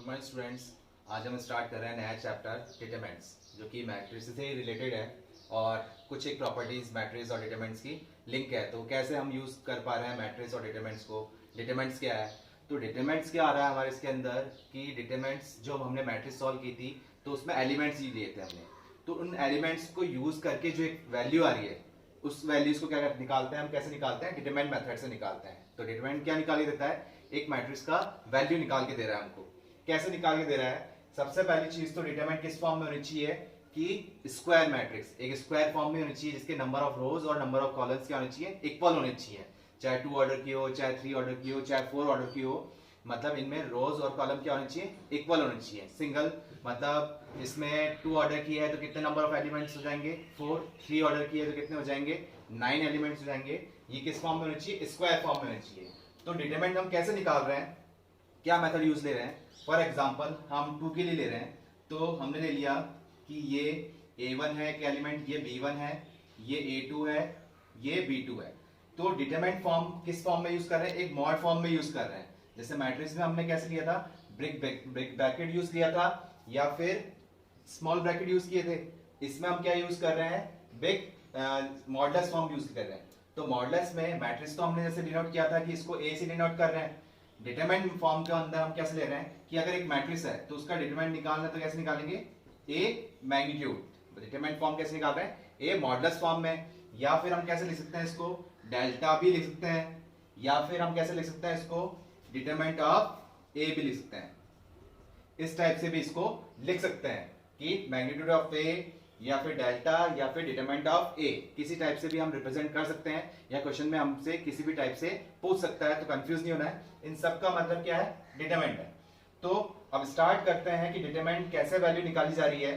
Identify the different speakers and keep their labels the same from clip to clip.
Speaker 1: तो my students, आज हम स्टार्ट कर रहे हैं नया चैप्टर डिटरमिनेंट्स, जो कि मैट्रिक्स से ही रिलेटेड है और कुछ एक प्रॉपर्टीज मैट्रिक्स और डिटरमिनेंट्स की लिंक है। तो कैसे हम यूज कर पा रहे हैं मैट्रिक्स और डिटरमिनेंट्स को। डिटरमिनेंट्स क्या है, तो डिटरमिनेंट्स क्या आ रहा है हमारे इसके अंदर कि डिटरमिनेंट्स जो हमने मैट्रिक्स सॉल्व की थी तो उसमें एलिमेंट्स ही लिए थे हमने, तो उन एलिमेंट्स को यूज करके जो एक वैल्यू आ रही है उस वैल्यूज को क्या निकालते हैं हम, कैसे निकालते हैं, डिटरमिनेंट मेथड से निकालते हैं। तो डिटरमिनेंट क्या निकाल के देता है, एक मैट्रिक्स का वैल्यू निकाल के दे रहा है हमको। कैसे निकाल के दे रहा है, सबसे पहली चीज तो डिटरमिनेंट किस फॉर्म में होनी चाहिए कि स्क्वायर मैट्रिक्स एक स्क्वायर फॉर्म में होनी चाहिए, जिसके नंबर ऑफ रोज और नंबर ऑफ कॉलम्स क्या होने चाहिए, इक्वल होने चाहिए। चाहे 2 ऑर्डर की हो, चाहे 3 ऑर्डर की हो, चाहे 4 ऑर्डर की हो, मतलब इनमें रोज और कॉलम क्या होने चाहिए, इक्वल होने चाहिए। सिंगल मतलब इसमें 2 ऑर्डर की है तो कितने नंबर ऑफ एलिमेंट्स हो जाएंगे 4, 3 ऑर्डर की है तो कितने हो जाएंगे 9 एलिमेंट्स हो जाएंगे। ये किस फॉर्म में होनी चाहिए, स्क्वायर फॉर्म में होनी चाहिए। तो डिटरमिनेंट हम कैसे निकाल रहे हैं, क्या मेथड यूज ले रहे हैं। फॉर एग्जांपल हम 2 के लिए ले रहे हैं, तो हमने ले लिया कि ये a1 है एक एलिमेंट, ये b1 है, ये a2 है, ये b2 है। तो डिटरमिनेंट फॉर्म किस फॉर्म में यूज कर रहे हैं, एक मॉड फॉर्म में यूज कर रहे हैं। जैसे मैट्रिक्स में हमने कैसे लिया था, ब्रिक ब्रैकेट यूज किया था या फिर स्मॉल ब्रैकेट यूज किए थे। इसमें हम क्या यूज कर रहे हैं, बिग मॉडुलस फॉर्म यूज कर रहे हैं। तो मॉडुलस में मैट्रिक्स को हमने जैसे डिनोट किया था कि इसको a से डिनोट कर रहे हैं। डिटरमिनेंट फॉर्म के अंदर हम कैसे ले रहे हैं कि अगर एक मैट्रिक्स है तो उसका डिटरमिनेंट निकालना है तो कैसे निकालेंगे, ए मैग्नीट्यूड। डिटरमिनेंट फॉर्म कैसे निकाल रहे हैं, ए मॉडुलस फॉर्म में। या फिर हम कैसे लिख सकते हैं इसको, डेल्टा भी लिख सकते हैं, या फिर हम कैसे लिख सकते हैं इसको, डिटरमिनेंट ऑफ ए भी लिख सकते हैं। इस टाइप से भी इसको लिख सकते हैं कि मैग्नीट्यूड ऑफ ए या फिर डेल्टा या फिर डिटरमिनेंट ऑफ ए, किसी टाइप से भी हम रिप्रेजेंट कर सकते हैं, या क्वेश्चन में हमसे किसी भी टाइप से पूछ सकता है। तो कंफ्यूज नहीं होना है, इन सब का मतलब क्या है, डिटरमिनेंट है। तो अब स्टार्ट करते हैं कि डिटरमिनेंट कैसे वैल्यू निकाली जा रही है।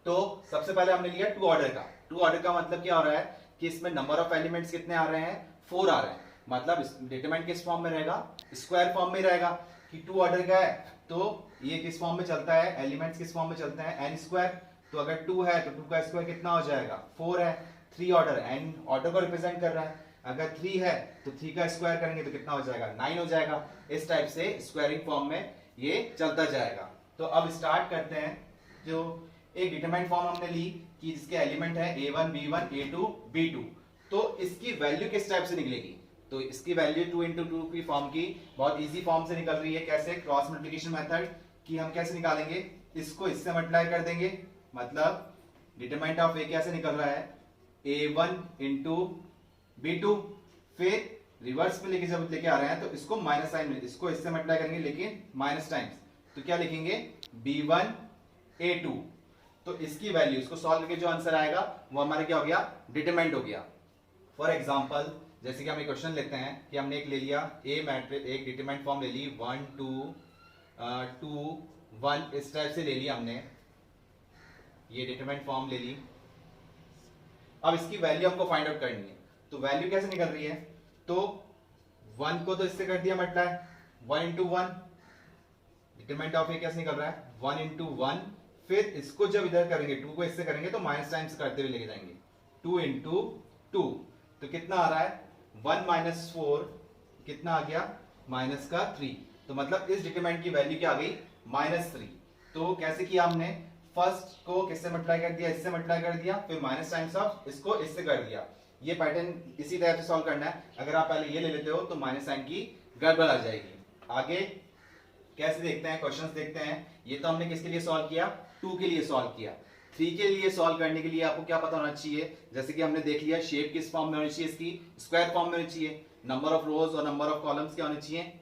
Speaker 1: तो सबसे पहले हमने लिया 2 ऑर्डर का। 2 ऑर्डर का मतलब क्या हो रहा है कि इसमें नंबर ऑफ एलिमेंट्स कितने आ रहे हैं, 4 आ रहे हैं। मतलब डिटरमिनेंट किस फॉर्म में रहेगा, स्क्वायर फॉर्म में रहेगा कि 2 ऑर्डर का है तो ये किस फॉर्म में चलता है, एलिमेंट्स किस फॉर्म में चलते हैं, एन स्क्वायर। तो अगर 2 है तो 2 का स्क्वायर कितना हो जाएगा, 4 है। 3 ऑर्डर, एन ऑर्डर को रिप्रेजेंट कर रहा है, अगर 3 है तो 3 का स्क्वायर करेंगे तो कितना हो जाएगा, 9 हो जाएगा। इस टाइप से स्क्वायरिंग फॉर्म में ये चलता जाएगा। तो अब स्टार्ट करते हैं। जो एक डिटरमिनेंट फॉर्म हमने ली कि जिसके एलिमेंट है a1 b1 a2 b2, तो इसकी वैल्यू किस टाइप से निकलेगी, तो इसकी वैल्यू 2 into 2 की फॉर्म की बहुत इजी फॉर्म से निकल रही है। कैसे, क्रॉस मल्टीप्लिकेशन मेथड कि हम कैसे निकालेंगे, इसको इससे मल्टीप्लाई कर देंगे। मतलब डिटरमिनेंट ऑफ ए कैसे निकल रहा है, a1 into b2, फिर रिवर्स में लेके जब लेके आ रहे हैं तो इसको माइनस साइन में, इसको इससे मल्टीप्लाई करेंगे लेकिन माइनस टाइम्स, तो क्या लिखेंगे b1 a2। तो इसकी वैल्यू, इसको सॉल्व करके जो आंसर आएगा वो हमारा क्या हो गया, डिटरमिनेंट हो गया। फॉर एग्जांपल जैसे कि हम एक क्वेश्चन लेते हैं कि हमने एक ले लिया ए मैट्रिक्स, एक डिटरमिनेंट फॉर्म ले ली 1 2 2 1, इस टाइप से ले लिया हमने, ये डिटरमिनेंट फॉर्म ले ली। अब इसकी वैल्यू हमको फाइंड आउट करनी है, तो वैल्यू कैसे निकल रही है, तो 1 को तो इससे कर दिया मल्टीप्लाई, 1 into 1, डिटरमिनेंट ऑफ ए कैसे निकल रहा है 1 into 1, फिर इसको जब इधर करेंगे 2 को इससे करेंगे तो माइनस टाइम्स करते हुए लेके जाएंगे 2 into 2, तो कितना आ रहा है 1 minus 4, कितना आ गया माइनस का 3। तो मतलब इस डिटरमिनेंट की वैल्यू क्या आ गई, -3। तो कैसे किया हमने, फर्स्ट को किससे मल्टीप्लाई कर दिया, इससे मल्टीप्लाई कर दिया, फिर माइनस टाइम्स ऑफ इसको इससे कर दिया। ये पैटर्न इसी तरह से सॉल्व करना है। अगर आप पहले ये ले लेते हो तो माइनस साइन की गड़बड़ आ जाएगी। आगे कैसे देखते हैं, क्वेश्चंस देखते हैं। ये तो हमने किसके लिए सॉल्व किया, 2 के लिए सॉल्व किया। 3 के लिए सॉल्व करने के लिए आपको क्या पता होना चाहिए, जैसे कि हमने देख लिया शेप किस फॉर्म में होनी चाहिए, इसकी स्क्वायर फॉर्म में होनी चाहिए, नंबर ऑफ रोज और नंबर ऑफ कॉलम्स क्या होने चाहिए,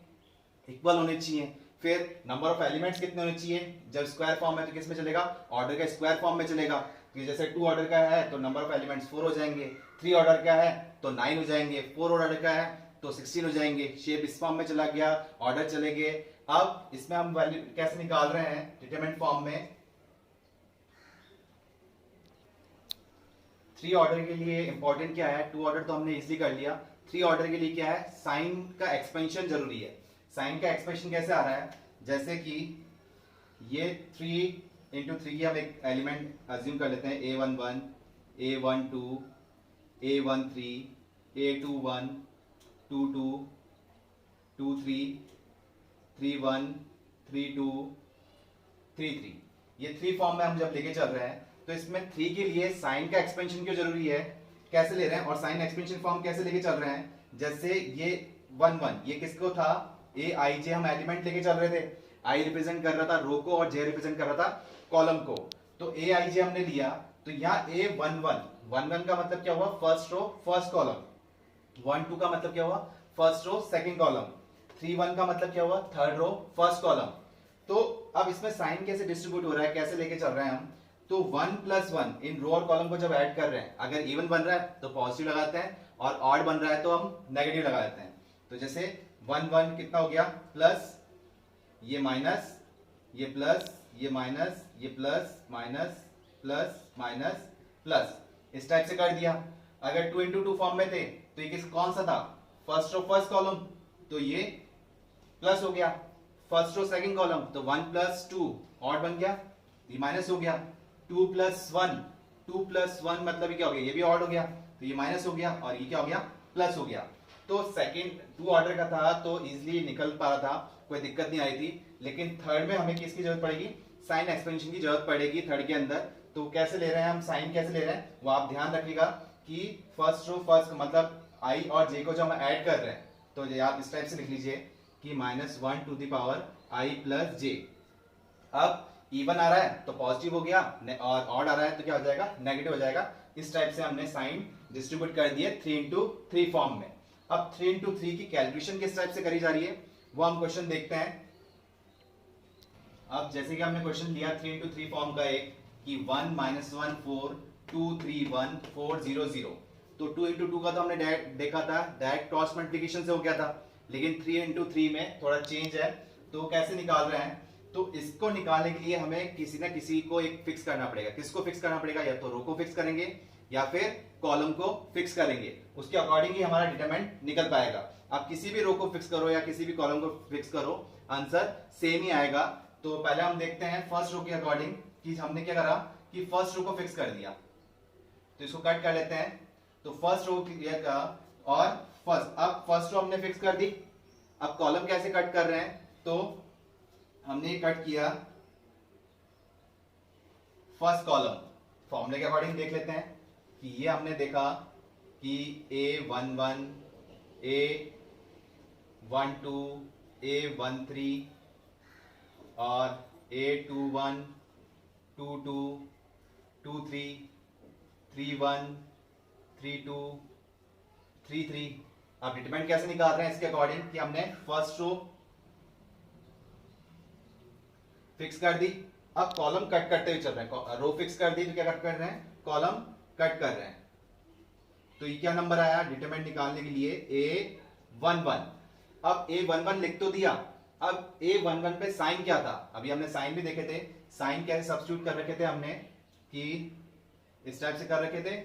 Speaker 1: इक्वल होने चाहिए। फिर नंबर ऑफ एलिमेंट्स कितने होने चाहिए, जब स्क्वायर फॉर्म है तो किस में चलेगा, ऑर्डर का स्क्वायर फॉर्म में चलेगा। कि जैसे 2 ऑर्डर का है तो नंबर ऑफ एलिमेंट्स 4 हो जाएंगे, 3 ऑर्डर का है तो 9 हो जाएंगे, 4 ऑर्डर का है तो 16 हो जाएंगे। शेप इस फॉर्म में चला गया, ऑर्डर चले गए। अब इसमें हम वैल्यू कैसे निकाल रहे हैं, डिटरमिनेंट फॉर्म में 3 ऑर्डर के लिए इंपॉर्टेंट क्या है, 2 ऑर्डर तो हमने इजीली कर लिया, 3 ऑर्डर के लिए क्या है, साइन का एक्सपेंशन जरूरी है। साइन का एक्सपेंशन कैसे आ रहा है, जैसे कि ये 3 into 3 की हम एक एलिमेंट अज्यूम कर लेते हैं, a11 a12 a13 a21 22 23 31 3 2 3 3, ये 3 फॉर्म में हम जब लेके चल रहे हैं तो इसमें 3 के लिए साइन का एक्सपेंशन क्यों जरूरी है, कैसे ले रहे हैं और साइन एक्सपेंशन फॉर्म कैसे लेके चल रहे हैं। जैसे ये 1 1 ये किसको था, ए आई जे हम एलिमेंट लेके चल रहे थे, आई रिप्रेजेंट कर रहा था रो को और जे रिप्रेजेंट कर रहा था कॉलम को। तो ए आई जे हमने लिया तो यहाँ ए 1 1 का मतलब क्या हुआ, फर्स्ट रो फर्स्ट कॉलम, 1 2 का मतलब क्या हुआ, फर्स्ट रो सेकंड कॉलम, 3 1 का मतलब क्या हुआ, थर्ड रो फर्स्ट कॉलम। तो अब इसमें साइन कैसे डिस्ट्रीब्यूट हो रहा है, कैसे लेके चल रहे हैं हम, तो 1 + 1 इन रो और कॉलम को जब ऐड कर रहे हैं, अगर इवन बन रहा है तो पॉजिटिव लगाते हैं और ऑड बन रहा है तो हम नेगेटिव लगा देते हैं। तो जैसे 1 1 कितना हो गया, प्लस ये माइनस, ये प्लस, ये माइनस, ये plus minus plus minus plus, इस टाइप से कर दिया। अगर 2 × 2 फॉर्म में थे तो ये कौन सा था, फर्स्ट रो फर्स्ट कॉलम, तो ये प्लस हो गया, फर्स्ट रो सेकंड कॉलम तो 1 + 2 ऑड बन गया, ये माइनस हो गया, 2 + 1 2 + 1 मतलब क्या हो गया, ये भी ऑड हो गया तो ये माइनस हो गया और ये क्या हो गया, प्लस हो गया। तो सेकंड 2 ऑर्डर का था तो इजीली निकल पा रहा था, कोई दिक्कत नहीं आई थी। लेकिन थर्ड में हमें किसकी जरूरत पड़ेगी, साइन एक्सपेंशन की जरूरत पड़ेगी थर्ड के अंदर। तो कैसे ले रहे हैं हम, साइन कैसे ले रहे हैं वो आप ध्यान रखिएगा कि फर्स्ट रो फर्स्ट मतलब आई और जे को जब हम ऐड कर रहे हैं तो आप इस टाइप से लिख लीजिए कि -1 ⁻ i + j। अब इवन आ रहा है तो पॉजिटिव हो गया और ऑड आ रहा है तो क्या हो जाएगा, नेगेटिव हो जाएगा। इस टाइप से हमने साइन डिस्ट्रीब्यूट कर दिए 3 × 3 फॉर्म में। अब 3 × 3 की कैलकुलेशन किस टाइप से करी जा रही है वो हम क्वेश्चन देखते हैं। अब जैसे कि हमने क्वेश्चन लिया 3 × 3 फॉर्म का एक कि 1 - 1 4 2 3 1 4 0 0। तो 2 × 2 का तो हमने देखा था डायरेक्ट क्रॉस मल्टीप्लिकेशन से हो गया था, लेकिन 3 × 3 में थोड़ा चेंज है। तो कैसे निकाल रहे हैं, तो इसको निकालने के लिए हमें किसी ना किसी को एक फिक्स करना पड़ेगा। किसको फिक्स करना पड़ेगा, या तो रो को फिक्स करेंगे या फिर कॉलम को फिक्स करेंगे, उसके अकॉर्डिंग ही हमारा डिटरमिनेंट निकल पाएगा। आप किसी भी रो को फिक्स करो या किसी भी कॉलम को फिक्स करो, आंसर सेम ही आएगा। तो पहले हम देखते हैं फर्स्ट रो के अकॉर्डिंग कि हमने क्या करा कि फर्स्ट रो को फिक्स कर दिया। तो इसको कट कर लेते हैं। तो फर्स्ट रो क्लियर का और अब फर्स्ट रो हमने फिक्स कर दी। अब कॉलम कैसे कट कर रहे हैं, तो हमने कट किया फर्स्ट कॉलम, फॉर्मूले के अकॉर्डिंग देख लेते हैं कि ये हमने देखा कि A11 A12 A13 और A21 22 23 31 32 33। अब डिटरमिनेंट कैसे निकाल रहे हैं इसके अकॉर्डिंग कि हमने फर्स्ट रो फिक्स कर दी। अब कॉलम कट करते हुए चल रहे हैं, रो फिक्स कर दी तो क्या कट कर रहे हैं, कॉलम कट कर रहे हैं। तो ये क्या नंबर आया डिटरमिनेंट निकालने के लिए, A11। अब A11 लिख तो दिया, अब A11 पे साइन क्या था, अभी हमने साइन भी देखे थे, साइन कैसे सब्स्टिट्यूट कर रखे थे हमने कि इस टाइप से कर रखे थे,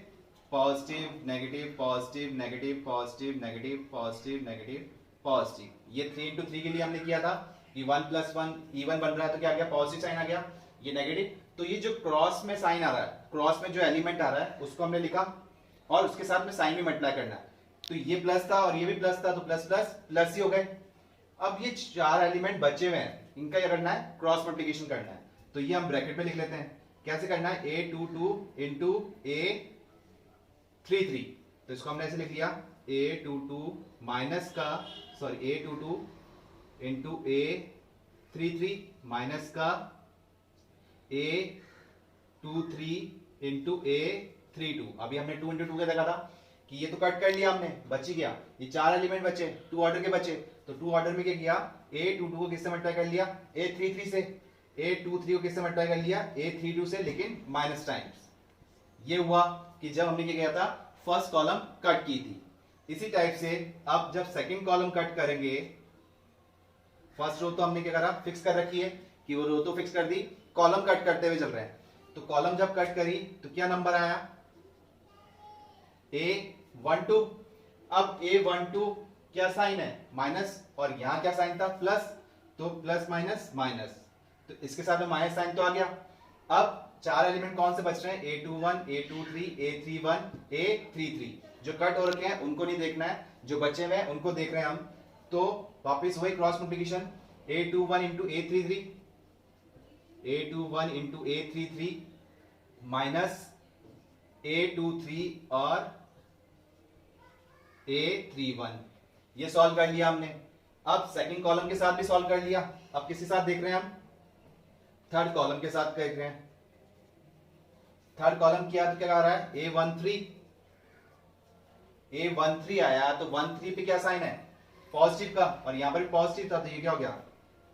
Speaker 1: positive negative positive negative positive negative positive negative positive. ये 3 × 3 के लिए हमने किया था कि 1 + 1 इवन बन रहा है तो क्या आ गया, पॉजिटिव साइन आ गया, ये नेगेटिव। तो ये जो क्रॉस में साइन आ रहा है, क्रॉस में जो एलिमेंट आ रहा है उसको हमने लिखा और उसके साथ में साइन भी मल्टीप्लाई करना है। तो ये प्लस था और ये भी प्लस था तो प्लस प्लस प्लस ही हो गए। अब ये 4 एलिमेंट बचे हुए हैं, इनका क्या करना है, क्रॉस मल्टीप्लिकेशन करना है। तो ये हम ब्रैकेट में लिख लेते हैं, कैसे करना है, A22 × A33। तो इसको हमने ऐसे लिख लिया A22 माइनस का A22 × A33 माइनस का A23 × A32। अभी हमने 2 × 2 का देखा था कि ये तो कट कर लिया हमने, बच ही गया, ये 4 एलिमेंट बचे, 2 ऑर्डर के बचे। तो 2 ऑर्डर में क्या किया, A22 को किससे मल्टीप्लाई कर लिया, A33 से, A23 को किससे मल्टीप्लाई कर लिया, A32 से, लेकिन माइनस टाइम्स। ये हुआ कि जब हमने क्या किया था, फर्स्ट कॉलम कट की थी। इसी टाइप से अब जब सेकंड कॉलम कट करेंगे, फर्स्ट रो तो हमने क्या करा, फिक्स कर रखी है कि वो रो तो फिक्स कर दी, कॉलम कट करते हुए चल रहे हैं। तो कॉलम जब कट करी तो क्या नंबर आया, A12। अब A12 क्या साइन है, माइनस, और यहां क्या साइन था, प्लस, तो प्लस माइनस माइनस, तो इसके साथ में माइनस साइन तो आ गया। अब 4 एलिमेंट कौन से बच रहे हैं, A21 A23 A31 A33। जो कट हो रखे हैं उनको नहीं देखना है, जो बचे हुए हैं उनको देख रहे हैं हम। तो वापस वही cross multiplication, A21 into A33, A21 into A33 minus A23 और A31। ये सॉल्व कर लिया हमने। अब सेकंड कॉलम के साथ भी सॉल्व कर लिया। अब किसके साथ देख रहे हैं हम? थर्ड कॉलम के साथ देख रहे हैं। थर्ड कॉलम क्या आ रहा है? A13 आया तो 13 पे क्या साइन है? पॉजिटिव का, और यहां पर भी पॉजिटिव था तो ये क्या हो गया?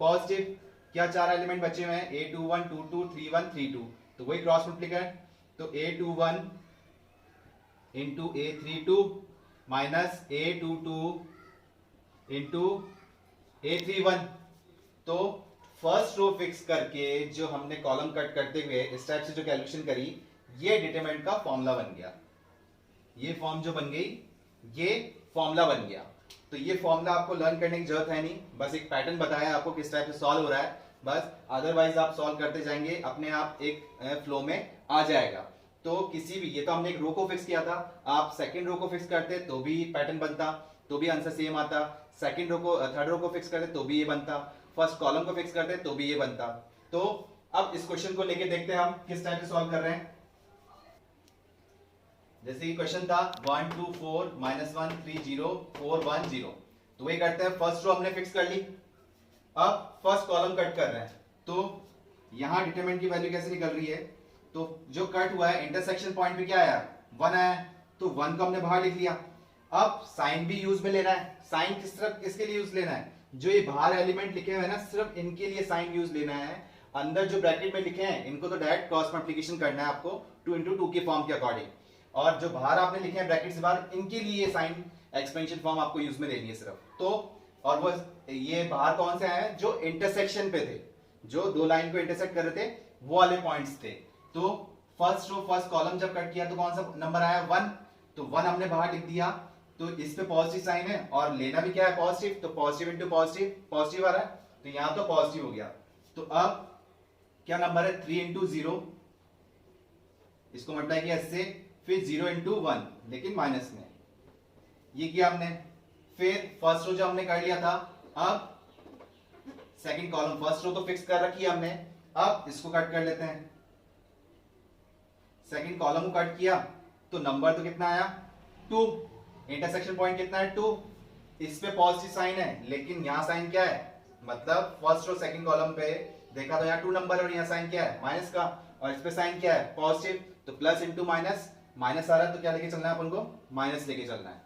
Speaker 1: पॉजिटिव। क्या चार एलिमेंट बचे हुए हैं? A21 22 31 32, तो वही क्रॉस मल्टीप्लाई। तो A21 into A32 minus A22 into A31। तो फर्स्ट रो फिक्स करके जो हमने कॉलम कट करते हुए इस टाइप से जो कैलकुलेशन करी, ये डिटरमिनेंट का फॉर्मूला बन गया। ये फॉर्म जो बन गई, ये फॉर्मूला बन गया। तो ये फॉर्मूला आपको लर्न करने की जरूरत है नहीं, बस एक पैटर्न बताया आपको किस टाइप से सॉल्व हो रहा है बस। अदरवाइज आप सॉल्व करते जाएंगे, अपने आप एक फ्लो में आ जाएगा। तो किसी भी, ये तो हमने एक रो को फिक्स किया था, आप सेकंड रो को फिक्स करते तो भी पैटर्न बनता, तो भी आंसर सेम आता। सेकंड रो को, थर्ड रो को फिक्स करते तो भी ये बनता। फर्स्ट कॉलम को फिक्स करते तो भी ये बनता। तो अब इस क्वेश्चन को लेके देखते हैं हम किस टाइप से सॉल्व कर रहे हैं। जैसे कि क्वेश्चन था 1 2 4 -1 3 0 4 1 0, तो वही करते हैं। फर्स्ट रो हमने फिक्स कर ली, अब फर्स्ट कॉलम कट कर रहे हैं। तो यहां डिटरमिनेंट की वैल्यू कैसे निकल रही है? तो जो कट हुआ है इंटरसेक्शन पॉइंट पे क्या आया? 1 आया, तो 1 को हमने बाहर लिख लिया। अब साइन भी यूज में लेना है। साइन किस तरफ, किसके लिए यूज लेना है? जो ये बाहर एलिमेंट लिखे हुए हैं ना, सिर्फ इनके लिए साइन यूज लेना है। अंदर जो ब्रैकेट में लिखे हैं इनको तो डायरेक्ट क्रॉस मल्टीप्लिकेशन करना है आपको 2 into 2 के फॉर्म के अकॉर्डिंग। और जो बाहर आपने लिखे हैं ब्रैकेट से बाहर, इनके लिए साइन एक्सपेंशन फॉर्म आपको यूज में लेनी है सिर्फ। तो और वो ये बाहर कौन से आए हैं? जो इंटरसेक्शन पे थे, जो दो लाइन को इंटरसेक्ट कर रहे थे, वो वाले पॉइंट्स थे। तो फर्स्ट रो फर्स्ट कॉलम जब कट किया तो कौन सा नंबर आया? 1। तो 1 हमने बाहर लिख दिया, तो इस पे पॉजिटिव साइन है और लेना भी क्या है? पॉजिटिव। तो पॉजिटिव इंटू पॉजिटिव, पॉजिटिव आ रहा है, तो यहां तो पॉजिटिव हो गया। तो अब क्या नंबर है? 3 इंटू 0, इसको मल्टीप्लाई किया इससे, फिर 0 इंटू 1 लेकिन माइनस में, ये किया हमने। फिर फर्स्ट रो जो हमने कर लिया था, अब सेकंड कॉलम, फर्स्ट रो तो फिक्स कर रखी है हमने, अब इसको कट कर लेते हैं। सेकंड कॉलम को कट किया तो नंबर तो कितना आया? 2। इंटरसेक्शन पॉइंट कितना है? 2। इस पे पॉजिटिव साइन है, लेकिन यहां साइन क्या है? मतलब फर्स्ट रो सेकंड कॉलम पे देखा तो यहाँ 2 नंबर है और यहाँ साइन क्या है? माइनस का, और इस पे साइन क्या है? पॉजिटिव। तो प्लस इंटू माइनस, माइनस आ रहा है तो क्या लेके चलना है अपन को? माइनस लेके चलना है।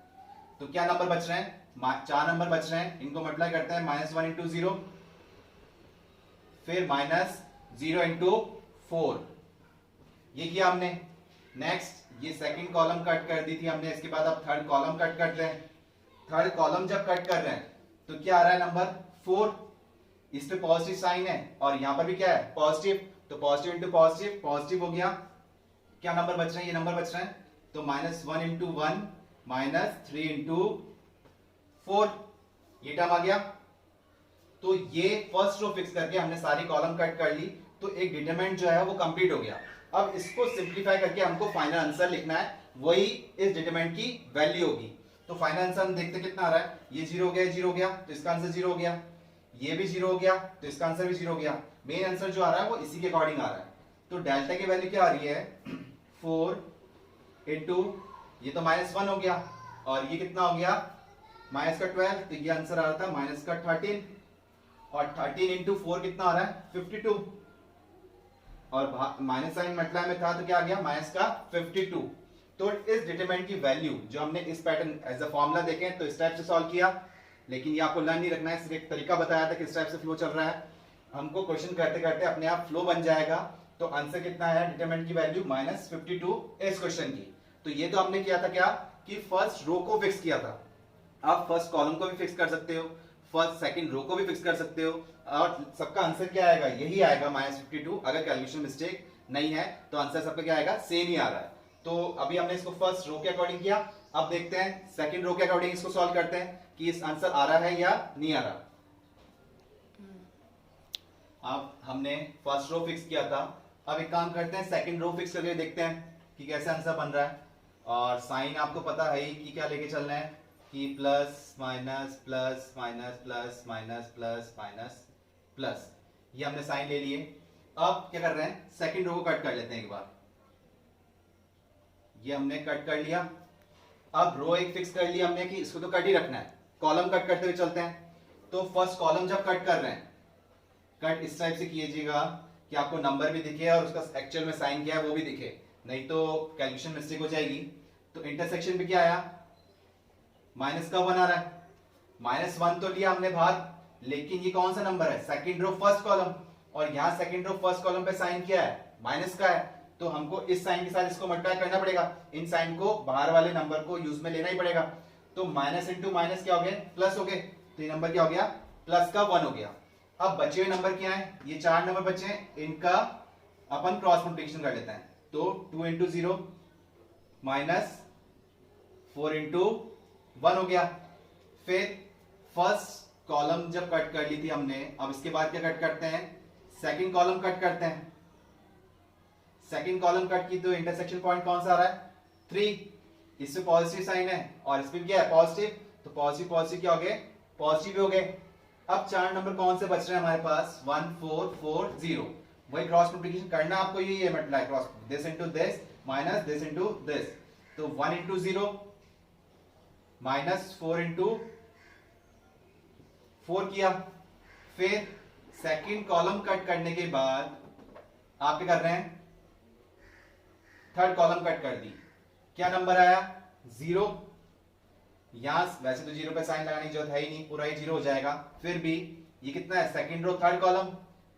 Speaker 1: तो क्या नंबर बच रहे हैं? 4 नंबर बच रहे हैं, इनको मल्टीप्लाई करते हैं। -1 इंटू 0, फिर -0 इंटू 4, ये किया हमने। नेक्स्ट ये सेकंड कॉलम कट कर दी थी हमने, इसके बाद अब थर्ड कॉलम कट करते हैं। थर्ड कॉलम जब कट कर रहे हैं तो क्या आ रहा है? नंबर 4। इस पे पॉजिटिव साइन है और यहां पर भी क्या है? पॉजिटिव। तो पॉजिटिव इंटू पॉजिटिव, पॉजिटिव हो गया। क्या नंबर बच रहे हैं? ये नंबर बच रहे हैं। तो -1 इंटू 1 -3 इंटू 4, ये टर्म आ गया। तो ये फर्स्ट रो फिक्स करके हमने सारी कॉलम कट कर ली, तो एक डिटरमिनेंट जो है वो कंप्लीट हो गया। अब इसको सिंप्लीफाई करके हमको फाइनल आंसर लिखना है, वही इस डिटरमिनेंट की वैल्यू होगी। तो फाइनल आंसर हम देखते कितना आ रहा है। ये 0 हो गया, 0 हो गया, तो इसका आंसर 0 हो गया। ये भी 0 हो गया, तो इसका आंसर भी 0 हो गया। मेन आंसर जो आ रहा है वो इसी के अकॉर्डिंग आ रहा है। तो डेल्टा की वैल्यू क्या आ रही है? 4 इंटू, ये तो -1 हो गया, और ये कितना हो गया? माइनस का 12, तो ये आंसर आ रहा था माइनस का 13, और 13 इंटू 4 कितना आ रहा है? 52, और माइनस साइन मल्टीप्लाई में था तो क्या आ गया? माइनस का 52। तो इस डिटरमिनेंट की वैल्यू जो हमने इस पैटर्न एज अ फॉर्मूला देखें तो इस टाइप से सॉल्व किया, लेकिन ये आपको लर्न नहीं रखना है, सिर्फ एक तरीका बताया था किस टाइप से फ्लो चल रहा है। हमको क्वेश्चन करते करते अपने आप फ्लो बन जाएगा। तो आंसर कितना है डिटरमिनेंट की वैल्यू? -52 इस क्वेश्चन की। तो ये तो हमने किया था क्या कि फर्स्ट रो को फिक्स किया था। आप फर्स्ट कॉलम को भी फिक्स कर सकते हो, फर्स्ट सेकंड रो को भी फिक्स कर सकते हो, और सबका आंसर क्या आएगा? यही आएगा -52। अगर कैलकुलेशन मिस्टेक नहीं है तो आंसर सबका क्या आएगा? सेम ही आ रहा है। तो अभी हमने इसको फर्स्ट रो के अकॉर्डिंग किया, अब देखते हैं सेकंड रो के अकॉर्डिंग इसको सॉल्व करते हैं कि इस आंसर आ रहा है या नहीं आ रहा। अब हमने फर्स्ट रो फिक्स किया था, अब एक काम करते हैं सेकंड रो फिक्स करके देखते हैं कि कैसे आंसर बन रहा है। और साइन आपको पता है ही कि क्या लेके चलना है कि plus minus plus minus plus minus plus minus plus, ये हमने साइन ले लिए। अब क्या कर रहे हैं, सेकंड रो को कट कर लेते हैं एक बार। ये हमने कट कर लिया। अब रो एक फिक्स कर लिया हमने कि इसको तो कट ही रखना है, कॉलम कट करते हुए चलते हैं। तो फर्स्ट कॉलम जब कट कर रहे हैं, कट इस टाइप से कीजिएगा कि आपको नंबर भी दिखे और उसका एक्चुअल में साइन क्या है वो भी दिखे, नहीं तो कैलकुलेशन मिस्टेक हो जाएगी। तो इंटरसेक्शन पे क्या आया, माइनस का 1 आ रहा है। -1 तो लिया हमने बाहर, लेकिन ये कौन सा नंबर है, सेकंड रो फर्स्ट कॉलम, और यहाँ सेकंड रो फर्स्ट कॉलम पे साइन क्या है, माइनस का है। तो हमको इस साइन के साथ इसको मल्टीप्लाई करना पड़ेगा, इन साइन को बाहर वाले नंबर को यूज में लेना ही पड़ेगा। तो माइनस इंटू माइनस क्या हो गया, प्लस हो गए। तो ये नंबर क्या हो गया, प्लस का 1 हो गया। अब बचे हुए नंबर क्या है, ये 4 नंबर बचे हैं, इनका अपन क्रॉस मल्टीप्लिकेशन कर लेते हैं। तो 2 इंटू 0 माइनस 4 इंटू 1 हो गया। फिर फर्स्ट कॉलम जब कट कर ली थी हमने, अब इसके बाद क्या कट करते हैं, सेकंड कॉलम कट करते हैं। सेकंड कॉलम कट की तो इंटरसेक्शन पॉइंट कौन सा आ रहा है, 3। इसमें पॉजिटिव साइन है और इसमें क्या है, पॉजिटिव। तो पॉजिटिव पॉजिटिव क्या हो गए, पॉजिटिव हो गए। अब 4 नंबर कौन से बच रहे हैं हमारे पास, 1 4 4 0। वही क्रॉस मल्टीप्लिकेशन करना आपको, यही है multiply cross, this into this minus this into this. तो 1 इंटू 0 माइनस 4 इंटू 4 किया। फिर सेकंड कॉलम कट करने के बाद आप क्या कर रहे हैं, थर्ड कॉलम कट कर दी। क्या नंबर आया, 0। यहां वैसे तो 0 पे साइन लगाने की जरूरत है ही नहीं, पूरा ही 0 हो जाएगा। फिर भी ये कितना है, second row third column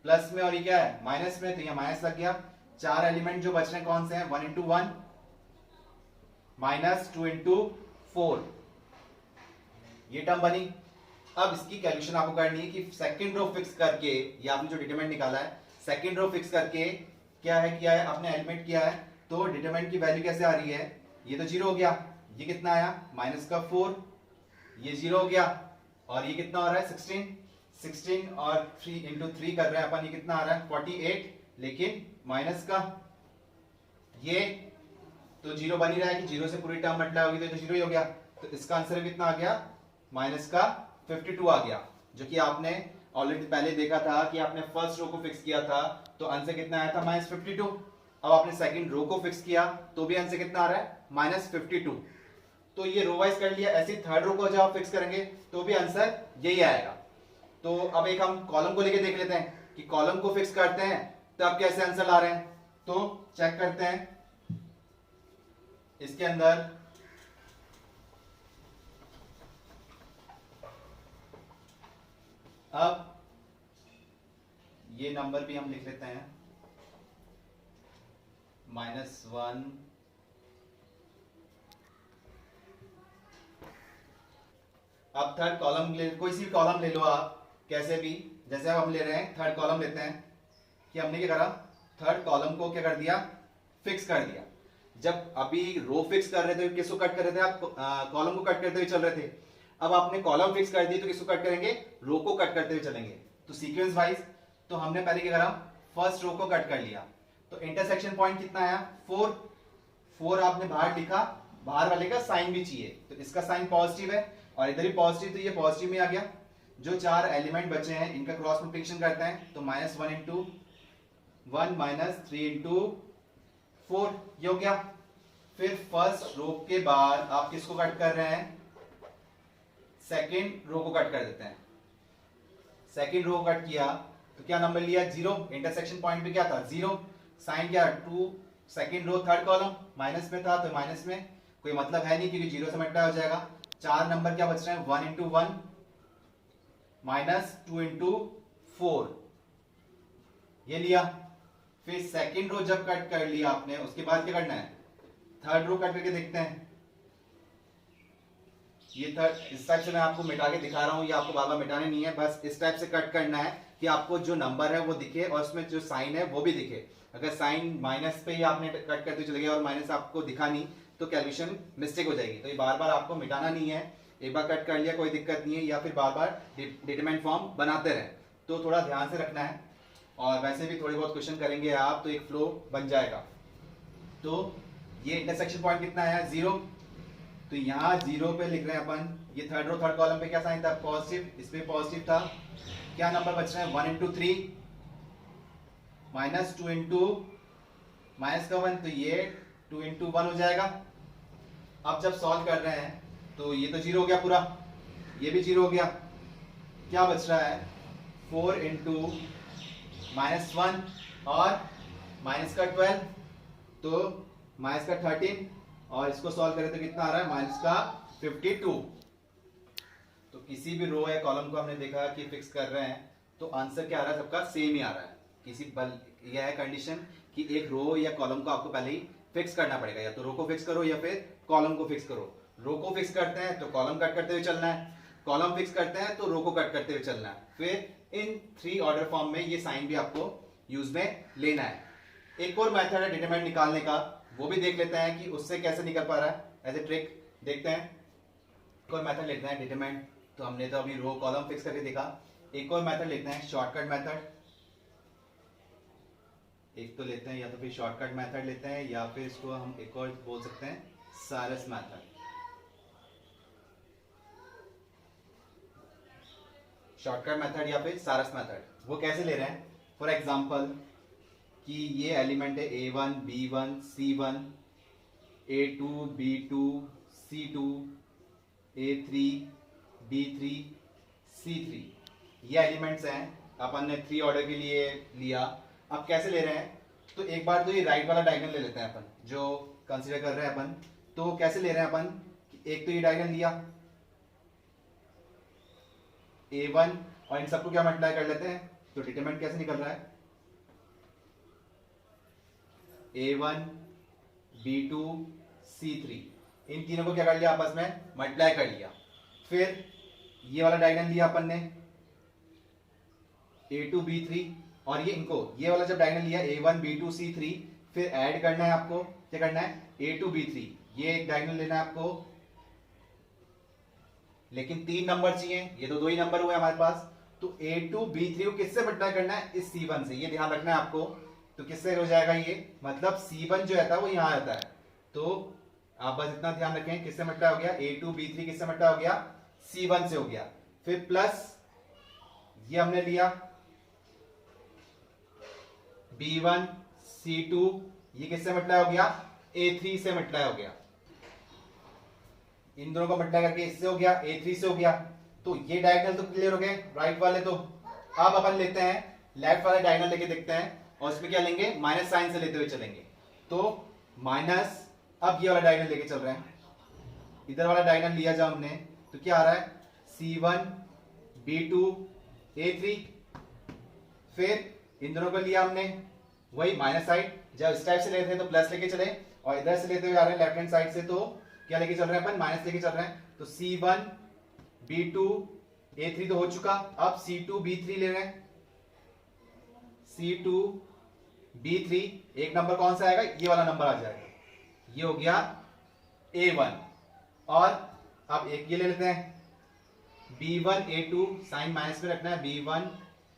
Speaker 1: plus में, और ये क्या है, माइनस में, तो यहां माइनस लग गया। 4 एलिमेंट जो बच रहे हैं कौन से हैं, 1 इंटू 1 माइनस 2 इंटू 4, ये टर्म बनी। अब इसकी कैलकुलेशन आपको करनी है कि सेकंड रो फिक्स करके, ये आपने जो डिटरमिनेंट निकाला है, सेकंड रो फिक्स करके क्या है आपने एलिमेंट किया है, तो डिटरमिनेंट की वैल्यू कैसे आ रही है, ये तो 0 हो गया। ये कितना आया, माइनस का 4, ये 0 हो गया। और ये कितना हो रहा है, 16 और 3 इंटू 3 कर रहे हैं अपन, ये कितना आ रहा है 48, लेकिन माइनस का ये तो 0 बन ही रहा है कि 0 से पूरी टर्म मल्टीप्लाई होगी तो 0 ही हो गया। तो इसका आंसर कितना आ गया, माइनस का 52 आ गया, जो कि आपने ऑलरेडी पहले देखा था कि आपने फर्स्ट रो को फिक्स किया था तो आंसर कितना आया था, -52। अब आपने सेकंड रो को फिक्स किया तो भी आंसर कितना आ रहा है, -52। तो ये रो वाइज कर लिया। ऐसे थर्ड रो को जब आप फिक्स करेंगे तो भी आंसर यही आएगा। तो अब एक हम कॉलम को लेके देख लेते हैं कि कॉलम को फिक्स करते हैं तब कैसे आंसर ला रहे हैं। तो चेक करते हैं, इसके अंदर अब ये नंबर भी हम लिख लेते हैं, -1 अब थर्ड कॉलम कोई सी कॉलम ले लो आप, कैसे भी, जैसे हम ले रहे हैं थर्ड कॉलम लेते हैं कि हमने क्या करा, थर्ड कॉलम को क्या कर दिया, फिक्स कर दिया। जब अभी रो फिक्स कर रहे थे किसको कट कर रहे थे आप, कॉलम को कट करते हुए चल रहे थे। अब आपने कॉलम फिक्स कर दी तो किसको कट करेंगे, रो को कट करते हुए चलेंगे। तो सीक्वेंस वाइज तो हमने पहले क्या करा, फर्स्ट रो को कट कर लिया। तो इंटरसेक्शन पॉइंट कितना आया, 4 आपने बाहर लिखा, बाहर वाले का साइन भी चाहिए, तो इसका साइन पॉजिटिव है और इधर ही पॉजिटिव, तो ये पॉजिटिव में आ गया। जो 4 एलिमेंट बचे हैं इनका क्रॉस मल्टीप्लिकेशन करते हैं, तो -1 इंटू 1 माइनस 3 इंटू 4, ये हो गया। फिर फर्स्ट रो के बाद आप किसको कट कर रहे हैं, सेकेंड रो को कट कर देते हैं। सेकेंड रो कट किया तो क्या नंबर लिया, 0। इंटरसेक्शन पॉइंट पे क्या था, 0। साइन क्या, 2, second row third column minus में था तो माइनस में कोई मतलब है नहीं क्योंकि 0 से मल्टीप्लाई हो जाएगा। 4 नंबर क्या बच रहे हैं, 1 इंटू 1 माइनस 2 इंटू 4, ये लिया। फिर सेकेंड रो जब कट कर लिया आपने, उसके बाद क्या करना है, थर्ड रो कट करके देखते हैं। ये थर्ड इस टाइप से मैं आपको मिटा के दिखा रहा हूं, ये आपको बार बार मिटाने नहीं है, बस इस टाइप से कट करना है कि आपको जो नंबर है वो दिखे और उसमें जो साइन है वो भी दिखे। अगर साइन माइनस पे ही आपने कट करते चले गए और माइनस आपको दिखा नहीं तो कैलकुलेशन मिस्टेक हो जाएगी। तो ये बार बार आपको मिटाना नहीं है, एक बार कट कर लिया कोई दिक्कत नहीं है, या फिर बार बार डिटरमिनेंट फॉर्म बनाते रहे, तो थोड़ा ध्यान से रखना है। और वैसे भी थोड़ी बहुत क्वेश्चन करेंगे आप तो एक फ्लो बन जाएगा। तो ये इंटरसेक्शन पॉइंट कितना आया, 0। तो यहाँ 0 पे लिख रहे हैं अपन, ये थर्ड रो थर्ड कॉलम पे क्या साइन था, पॉजिटिव, इस पे पॉजिटिव था। क्या नंबर बच रहे हैं, 1 इंटू 3 माइनस 2 इंटू माइनस का 1, तो ये 2 इंटू 1 हो जाएगा। अब जब सॉल्व कर रहे हैं तो ये तो जीरो हो गया पूरा, ये भी जीरो हो गया। क्या बच रहा है, 4 इंटू माइनस 1 और माइनस का 12, तो माइनस का 13, और इसको सॉल्व करें तो कितना आ रहा है, माइनस का 52। तो किसी भी रो या कॉलम को हमने देखा कि फिक्स कर रहे हैं तो आंसर क्या आ रहा है, सबका सेम ही आ रहा है। किसी बल यह है कंडीशन कि एक रो या कॉलम को आपको पहले ही फिक्स करना पड़ेगा, या तो रो को फिक्स करो या फिर कॉलम को फिक्स करो। रो को फिक्स करते हैं तो कॉलम कट करते हुए चलना है, कॉलम फिक्स करते हैं तो रो को कट करते हुए चलना है। फिर इन 3 ऑर्डर फॉर्म में ये साइन भी आपको यूज में लेना है। एक और मेथड है डिटरमिनेंट निकालने का, वो भी देख लेते हैं कि उससे कैसे निकल पा रहा है। एज ए ट्रिक देखते हैं, एक और मेथड लेते हैं डिटरमिनेंट। तो हमने तो अभी रो कॉलम फिक्स करके देखा, एक और मेथड लेते हैं शॉर्टकट मेथड। एक तो लेते हैं, या तो फिर शॉर्टकट मेथड लेते हैं, या फिर इसको हम एक और बोल सकते हैं सारस मेथड। शॉर्टकट मेथड या फिर सारस मेथड, वो कैसे ले रहे हैं, फॉर एग्जांपल कि ये एलिमेंट है A1 B1 C1, A2 B2 C2, A3 B3 C3, ये एलिमेंट्स हैं। अपन ने 3 ऑर्डर के लिए लिया। अब कैसे ले रहे हैं, तो एक बार तो ये राइट वाला डायगोनल ले लेते हैं अपन, जो कंसीडर कर रहे हैं अपन। तो कैसे ले रहे हैं अपन, एक तो ये डायगोनल लिया A1 और इन सबको क्या मल्टीप्लाई कर लेते हैं, तो डिटरमिनेंट कैसे निकल रहा है, A1 B2 C3, इन तीनों को क्या कर लिया, आपस में मल्टीप्लाई कर लिया। फिर ये वाला डायगोनल लिया अपन ने A2 B3, और ये इनको, ये वाला जब डायगोनल लिया A1 B2 C3, फिर ऐड करना है आपको, क्या करना है, A2 B3, ये एक डायगोनल लेना है आपको, लेकिन 3 नंबर चाहिए, ये तो 2 ही नंबर हुए हमारे पास। तो A2 B3 को किससे मल्टीप्लाई करना है, इस C1 से, ये ध्यान रखना है आपको। तो किससे हो जाएगा ये, मतलब C1 जो रहता है वो यहां आता है। तो आप बस इतना ध्यान रखें, किससे मल्टीप्लाई हो गया, A2 B3 किससे मल्टीप्लाई हो गया, C1 से हो गया। फिर प्लस ये हमने लिया B1 C2, ये किससे मल्टीप्लाई हो गया, A3 से मल्टीप्लाई हो गया। इन दोनों को मल्टीप्लाई करके इससे हो गया, A3 से हो गया। तो ये डायगोनल तो क्लियर हो गए राइट वाले। तो अब अपन लेते हैं लेफ्ट वाले डायगोनल लेके देखते हैं, और इसमें क्या लेंगे, माइनस साइन से लेते हुए चलेंगे। तो माइनस, अब ये वाला डायगोनल लेके चल रहे हैं, इधर वाला डायगोनल लिया जब हमने, तो क्या आ रहा है, C1 B2 A3। फिर इन दोनों को लिया हमने, वही माइनस साइड, जब इस टाइप से लेते हैं तो प्लस लेके चले, और इधर से लेते हुए आ रहे हैं लेफ्ट हैंड साइड से, तो क्या लेके चल रहे हैं अपन, माइनस लेके चल रहे हैं। तो C1 B2 A3 तो हो चुका, अब C2 B3 ले रहे हैं, C2 B3, एक नंबर कौन सा आएगा, ये वाला नंबर आ जाएगा, ये हो गया A1। और अब एक ये ले लेते हैं B1 A2, साइन माइनस में रखना है, B1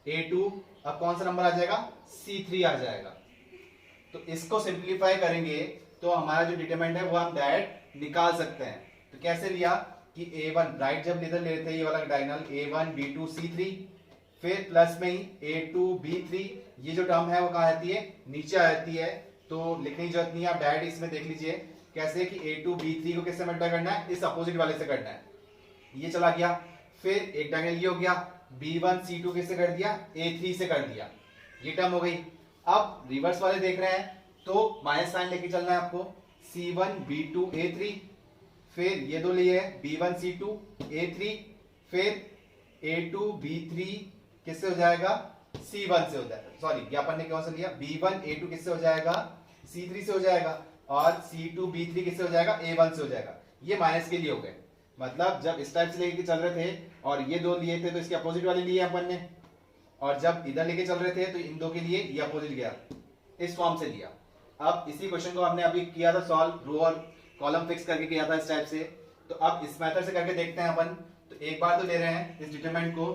Speaker 1: A2, अब कौन सा नंबर आ जाएगा, C3 आ जाएगा। तो इसको सिंप्लीफाई करेंगे तो हमारा जो डिटरमिनेंट है वो हम डायरेक्ट निकाल सकते हैं। तो कैसे लिया कि A1 राइट जब इधर ले रहे थे, ये वाला डायगोनल A1 B2 C3, फिर प्लस में ही A2 B3, ये जो टर्म है वो कहाँ आती है, नीचे आती है। तो लिखने की जरूरत नहीं है, आप डायरेक्ट इसमें देख लीजिए कैसे कि A2 B3 को किससे मल्टीप्लाई करना है, इस अपोजिट वाले से करना है। ये चला गया। फिर एक डायगोनल ये हो गया, B1 C2 किससे कर दिया, A3 से कर दिया, ये टर्म हो गई। अब रिवर्स वाले देख रहे हैं तो माइनस साइन लेके चलना है आपको, C1 B2 A3, फिर ये दो लिए B1 C2 A3, फिर A2 B3 किससे हो जाएगा, C1 से हो जाएगा, सॉरी ये अपन ने कौन सा लिया, B1 A2 किससे हो जाएगा, C3 से हो जाएगा, और C2 B3 किससे हो जाएगा, A1 से हो जाएगा। ये माइनस के लिए हो गए, मतलब जब इस टाइप से लेके चल रहे थे और ये दो लिए थे तो इसके अपोजिट वाले लिए अपन ने, और जब इधर लेके चल रहे थे तो इन दो के लिए ये अपोजिट गया, इस फॉर्म से लिया। अब इसी क्वेश्चन को हमने अभी किया था सॉल्व, रो और कॉलम फिक्स करके किया था इस टाइप से। तो अब इस मेथड से करके देखते हैं अपन। तो एक बार तो ले रहे हैं इस डिटरमिनेंट को,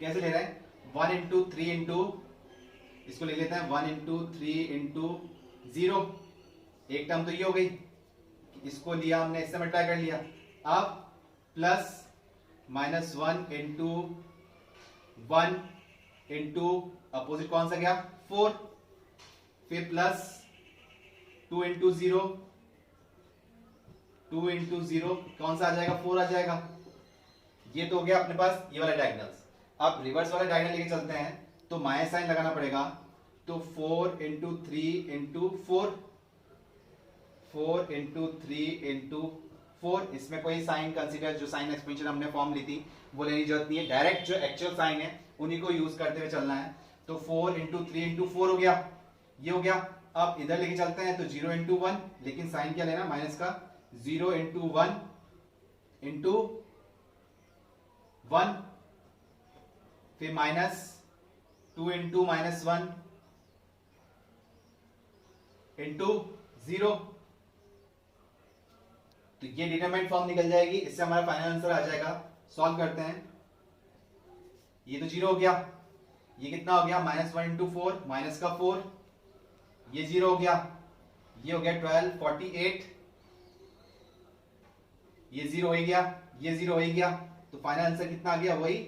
Speaker 1: कैसे ले रहे हैं, 1 इंटू 3 इंटू, इसको ले लेते हैं 1 इंटू 3 इंटू 0, एक टर्म तो ये हो गई, इसको लिया हमने, इससे मल्टीप्लाई कर लिया। अब प्लस -1 इंटू 1 इंटू अपोजिट कौन सा गया 4, फिर प्लस 2 इंटू 0, 2 इंटू 0 कौन सा आ जाएगा 4 आ जाएगा। ये तो हो गया अपने पास ये वाला डायगोनल्स। अब रिवर्स वाला डायगोनल लेके चलते हैं तो माइनस साइन लगाना पड़ेगा। तो 4 इंटू 3 इंटू 4, 4 इंटू 3 इंटू 4, इसमें कोई साइन कंसीडर, जो साइन एक्सपेंशन हमने फॉर्म ली थी वो लेने की जरूरत नहीं है, डायरेक्ट जो एक्चुअल साइन है उन्हीं को यूज करते हुए चलना है। तो 4 इंटू 3 इंटू 4 हो गया, ये हो गया। अब इधर लेके चलते हैं तो 0 इंटू 1, लेकिन साइन क्या लेना माइनस का, 0 इंटू 1 इंटू 1, फिर माइनस 2 इंटू माइनस 1 इंटू 0। तो ये डिटरमिनेंट फॉर्म निकल जाएगी, इससे हमारा फाइनल आंसर आ जाएगा। सॉल्व करते हैं, ये तो 0 हो गया, ये कितना हो गया -1 इंटू 4, माइनस का 4, ये 0 हो गया, ये हो गया 12 48, ये 0 हो गया, ये 0 हो गया। तो फाइनल आंसर कितना आ गया, वही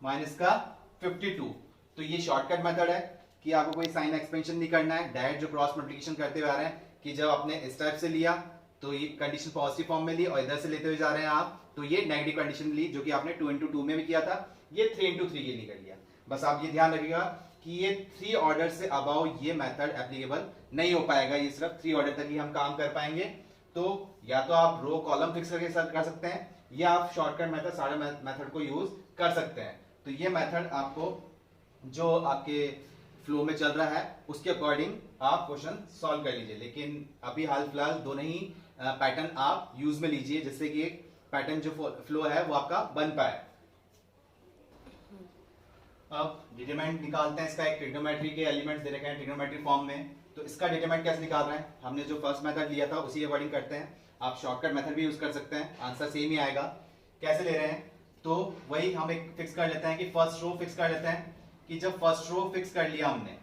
Speaker 1: माइनस का 52। तो ये शॉर्टकट मेथड है कि आपको कोई साइन एक्सपेंशन नहीं करना है, डायरेक्ट जो क्रॉस मल्टीप्लिकेशन करते हुए आ रहे हैं कि जब आपने इस टाइप से लिया तो ये कंडीशन पॉजिटिव फॉर्म में ली और इधर से लेते हुए जा रहे हैं आप तो ये नेगेटिव कंडीशन ली, जो कि आपने 2 इंटू 2 में भी किया था, ये 3 इंटू 3 के लिए कर लिया। बस आप ये ध्यान रखिएगा कि ये 3 ऑर्डर से अबाउ ये मेथड एप्लीकेबल नहीं हो पाएगा, ये सिर्फ 3 ऑर्डर तक ही हम काम कर पाएंगे। तो या तो आप रो कॉलम फिक्स करके कर सकते हैं या आप शॉर्टकट मेथड सारे मेथड को यूज कर सकते हैं। तो ये मेथड आपको जो आपके फ्लो में चल रहा है उसके अकॉर्डिंग आप क्वेश्चन सॉल्व कर लीजिए, लेकिन अभी हाल फिलहाल दोनों ही पैटर्न आप यूज में लीजिए जिससे कि एक पैटर्न जो फ्लो है वो आपका बन पाए। अब डिटरमिनेंट निकालते हैं इसका, एक ट्रिग्नोमेट्री के एलिमेंट्स दे रखे हैं ट्रिग्नोमेट्री फॉर्म में, तो इसका डिटरमिनेंट कैसे निकाल रहे हैं, हमने जो फर्स्ट मेथड लिया था उसी अकॉर्डिंग करते हैं। आप शॉर्टकट मेथड भी यूज कर सकते हैं, आंसर सेम ही आएगा। कैसे ले रहे हैं, तो वही हम एक फिक्स कर लेते हैं कि फर्स्ट रो फिक्स कर लेते हैं कि जब फर्स्ट रो फिक्स कर लिया हमने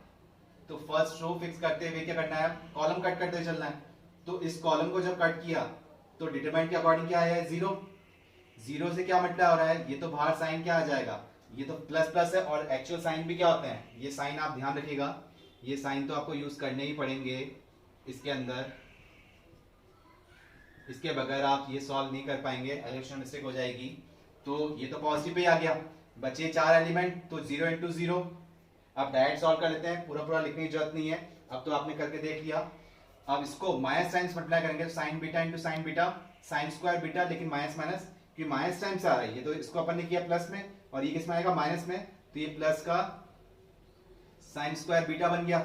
Speaker 1: तो फर्स्ट रो फिक्स करते हुए क्या करना है, कॉलम कट करते चलना है। तो इस कॉलम को जब कट किया तो डिटरमिनेंट के अकॉर्डिंग क्या आया है 0, 0 से क्या मल्टीप्लाई हो रहा है, ये तो बाहर साइन क्या आ जाएगा, ये तो प्लस प्लस है, और एक्चुअल साइन भी क्या होते हैं, ये साइन आप ध्यान रखिएगा, ये साइन तो आपको यूज करने ही पड़ेंगे इसके अंदर, इसके बगैर आप ये सॉल्व नहीं कर पाएंगे, एलिमिनेशन मिस्टेक हो जाएगी। तो ये तो पॉजिटिव पे आ गया, बचे 4 एलिमेंट, तो 0 इंटू 0। अब डायरेक्ट सॉल्व कर लेते हैं, पूरा पूरा लिखने की जरूरत नहीं है, अब तो आपने करके देख लिया। अब इसको माइनस साइन मल्टीप्लाई करेंगे तो sign beta into sine beta, sine square beta, लेकिन माइनस माइनस कि माइनस टाइम से आ रहा है, ये तो इसको अपन ने किया प्लस में और ये किसमें आएगा माइनस में, तो ये प्लस का साइन स्क्वायर बीटा बन गया,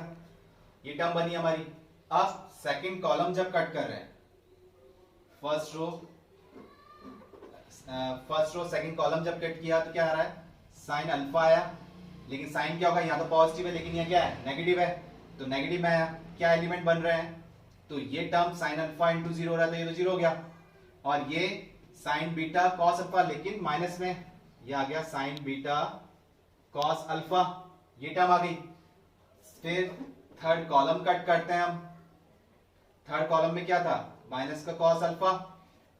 Speaker 1: ये टर्म बनी हमारी। अब सेकंड कॉलम जब कट कर रहे हैं, फर्स्ट रो सेकंड कॉलम जब कट किया तो क्या आ रहा है, साइन अल्फा आया, लेकिन साइन क्या होगा, यहाँ तो पॉजिटिव है लेकिन यहाँ क्या है नेगेटिव है, तो नेगेटिव में आया, क्या एलिमेंट बन रहे हैं, तो ये टर्म साइन अल्फा इंटू 0 हो रहा था, ये तो 0 हो गया, और ये साइन बीटा कॉस अल्फा लेकिन माइनस में, ये आ गया साइन बीटा कॉस अल्फा, ये टर्म आ गई। फिर थर्ड कॉलम कट करते हैं हम, थर्ड कॉलम में क्या था माइनस का कॉस अल्फा,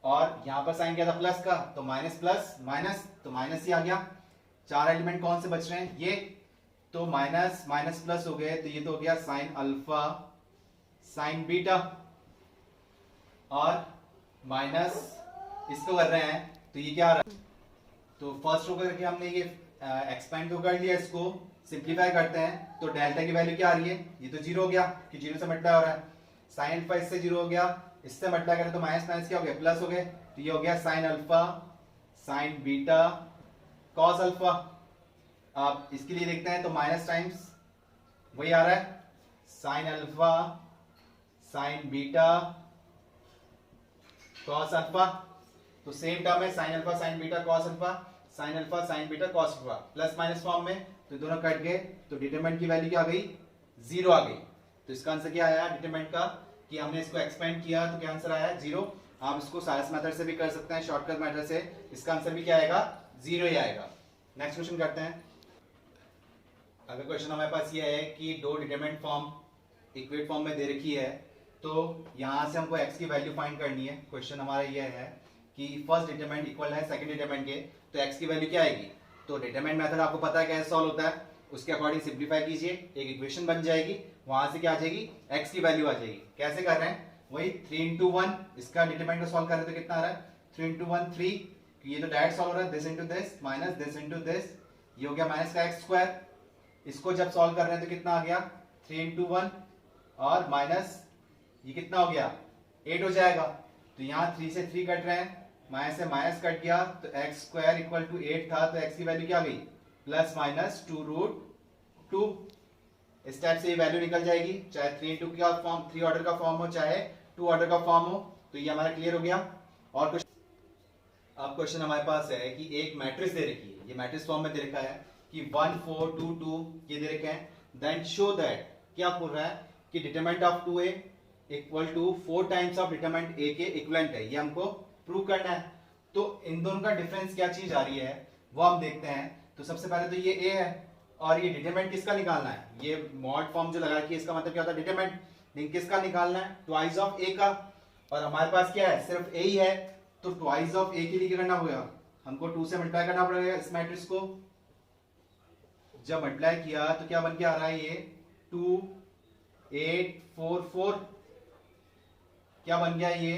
Speaker 1: और यहां पर साइन क्या था प्लस का, तो माइनस प्लस माइनस, तो माइनस ही आ गया। 4 एलिमेंट कौन से बच रहे हैं, ये तो माइनस माइनस प्लस हो गए, तो ये तो हो गया साइन अल्फा साइन बीटा, और माइनस इसको कर रहे हैं तो ये क्या आ रहा है, तो फर्स्ट रो करके हमने ये एक्सपेंड तो कर लिया, इसको सिंप्लीफाई करते हैं तो डेल्टा की वैल्यू क्या आ रही है, ये तो 0 हो गया कि 0 से मल्टीप्लाई हो रहा है, साइन अल्फा इससे 0 हो गया, इससे मल्टीप्लाई करें तो माइनस माइनस क्या हो गया प्लस हो गए, तो ये हो गया sine alpha sign beta cos alpha. आप इसके लिए देखते हैं तो माइनस टाइम्स वही आ रहा है sine alpha sign beta cos alpha, तो सेम टर्म है sine alpha sign beta cos alpha, sine alpha sign beta cos alpha, plus minus form में, तो दोनों कट गए, तो डिटरमिनेंट की वैल्यू क्या आ गई 0 आ गई। तो इसका आंसर क्या आया डिटरमिनेंट का, कि हमने इसको एक्सपेंड किया तो क्या आंसर आया 0। आप इसको साइंस मेथड से भी कर सकते हैं, शॉर्टकट मेथड से, इसका आंसर भी क्या आएगा 0 ही आएगा। नेक्स्ट क्वेश्चन करते हैं। अगर क्वेश्चन हमारे पास ये है कि दो डिटरमिनेंट फॉर्म इक्वेट फॉर्म में दे रखी है, तो यहां से हमको x की वैल्यू फाइंड करनी है। क्वेश्चन हमारा ये है कि फर्स्ट डिटरमिनेंट इक्वल है सेकंड डिटरमिनेंट के, तो x की वैल्यू क्या आएगी, तो डिटरमिनेंट मेथड आपको पता है कैसे सॉल्व होता है, उसके अकॉर्डिंग सिंप्लीफाई कीजिए, एक इक्वेशन बन जाएगी, वहां से क्या आ जाएगी, x की वैल्यू आ जाएगी। कैसे कर रहे हैं, वही 3 into 1, इसका डिटरमिनेंट को सॉल्व कर रहे हैं तो कितना आ रहा है 3 into 1 3, ये तो डायरेक्ट सॉल्व हो रहा है, this into this minus this into this, ये हो गया माइनस का x स्क्वायर। इसको जब सॉल्व कर रहे हैं तो कितना आ गया 3 into 1 और माइनस ये कितना हो गया 8 हो जाएगा। तो यहाँ 3 से 3 कट रहे हैं, माइनस से माइनस कट गया, तो एक्स स्क्वायर इक्वल टू 8 था, तो x की वैल्यू क्या आ गई प्लस माइनस 2√2। इस टाइप से ये वैल्यू निकल जाएगी, चाहे 3 into का फॉर्म 3 ऑर्डर का फॉर्म हो चाहे 2 ऑर्डर का फॉर्म हो। तो ये हमारा क्लियर हो गया। और कुछ अब क्वेश्चन हमारे पास है कि एक मैट्रिक्स दे रखी है, ये मैट्रिक्स फॉर्म में दे रखा है कि 1 4 2 2 ये दे रखे हैं, देन शो दैट क्या बोल रहा है कि determinant of 2a equal to 4 times of determinant a के इक्विवेलेंट है, ये हमको प्रूव करना है। तो इन दोनों का डिफरेंस क्या चीज आ रही है वो हम देखते हैं। तो सबसे पहले तो ये a है और ये डिटरमिनेंट किसका निकालना है, ये मॉड फॉर्म जो लगा रखी है इसका मतलब क्या होता है डिटरमिनेंट, लेकिन किसका निकालना है ट्वाइस ऑफ a का, और हमारे पास क्या है सिर्फ a ही है, तो ट्वाइस ऑफ a के लिए क्या करना होगा, हमको 2 से मल्टीप्लाई करना पड़ेगा इस मैट्रिक्स को। जब मल्टीप्लाई किया तो क्या बन के आ रहा है ये 2 8 4 4, क्या बन गया ये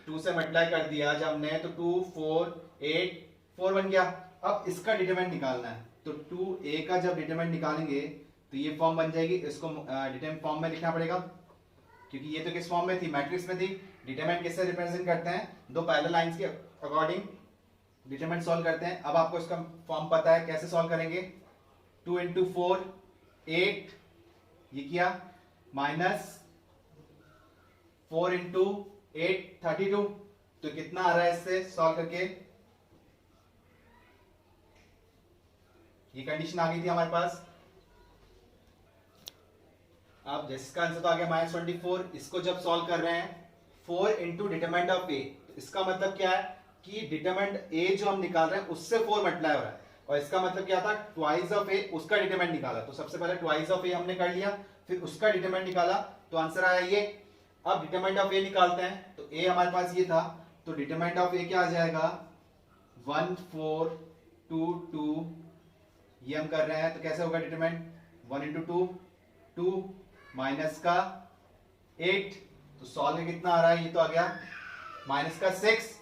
Speaker 1: 2 से मल्टीप्लाई कर दिया जब हमने तो 2 4 8 4 बन गया। अब इसका डिटरमिनेंट निकालना है, तो 2a का जब डिटरमिनेंट निकालेंगे तो ये फॉर्म बन जाएगी, इसको डिटरमिनेंट फॉर्म में लिखना पड़ेगा क्योंकि ये तो किस फॉर्म में थी मैट्रिक्स में थी। डिटरमिनेंट किससे रिप्रेजेंट करते हैं, दो पैरेलल लाइंस के अकॉर्डिंग डिटरमिनेंट सॉल्व करते हैं। अब आपको इसका फॉर्म पता है, कैसे सॉल्व करेंगे 2 into 4 8 ये किया माइनस 4 into 8 32, तो कितना आ रहा है इससे सॉल्व करके, ये कंडीशन आ गई थी हमारे पास। अब जिसका आंसर तो आ गया -24, इसको जब सॉल्व कर रहे हैं 4 into डिटरमिनेंट ऑफ a, तो इसका मतलब क्या है कि डिटरमिनेंट a जो हम निकाल रहे हैं उससे 4 मल्टीप्लाई हो रहा है, और इसका मतलब क्या था ट्वाइस ऑफ a, उसका डिटरमिनेंट निकाला। तो सबसे पहले ट्वाइस ऑफ a हमने कर लिया, फिर उसका डिटरमिनेंट निकाला, तो आंसर आया ये। अब डिटरमिनेंट ऑफ a निकालते हैं, तो a हमारे पास ये था, तो डिटरमिनेंट ऑफ a क्या आ जाएगा 1 4 2 2, ये हम कर रहे हैं तो कैसे होगा डिटरमिनेंट 1 into 2 2 माइनस का 8, तो सॉल्व में कितना आ रहा है, ये तो आ गया माइनस का 6।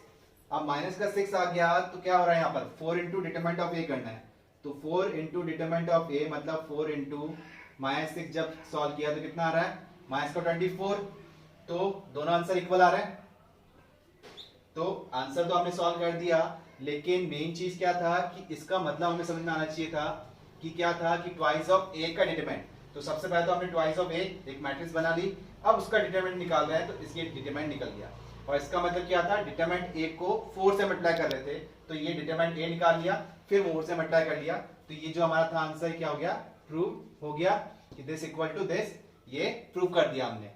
Speaker 1: अब माइनस का 6 आ गया तो क्या हो रहा है यहाँ पर 4 into डिटरमिनेंट ऑफ a करना है, तो 4 into डिटरमिनेंट ऑफ a मतलब 4 into -6 जब सॉल्व किया तो कितना आ रहा है माइनस का 24, तो दोनों आंसर इक्वल आ रहे हैं। तो आंसर तो हमने सॉल्व कर दिया, लेकिन मेन चीज क्या था कि इसका मतलब हमें समझ में आना चाहिए था कि क्या था कि ट्वाइस ऑफ a का डिटरमिनेंट। तो सबसे पहले तो हमने ट्वाइस ऑफ a एक मैट्रिक्स बना ली, अब उसका डिटरमिनेंट निकाल रहे हैं, तो इसके डिटरमिनेंट निकल गया। और इसका मतलब क्या था डिटरमिनेंट a को 4 से मल्टीप्लाई कर रहे थे, तो ये डिटरमिनेंट a निकाल लिया, फिर 4 से मल्टीप्लाई कर लिया, तो ये जो हमारा था आंसर क्या हो गया प्रूव हो गया कि दिस इक्वल टू दिस, ये प्रूव कर दिया हमने।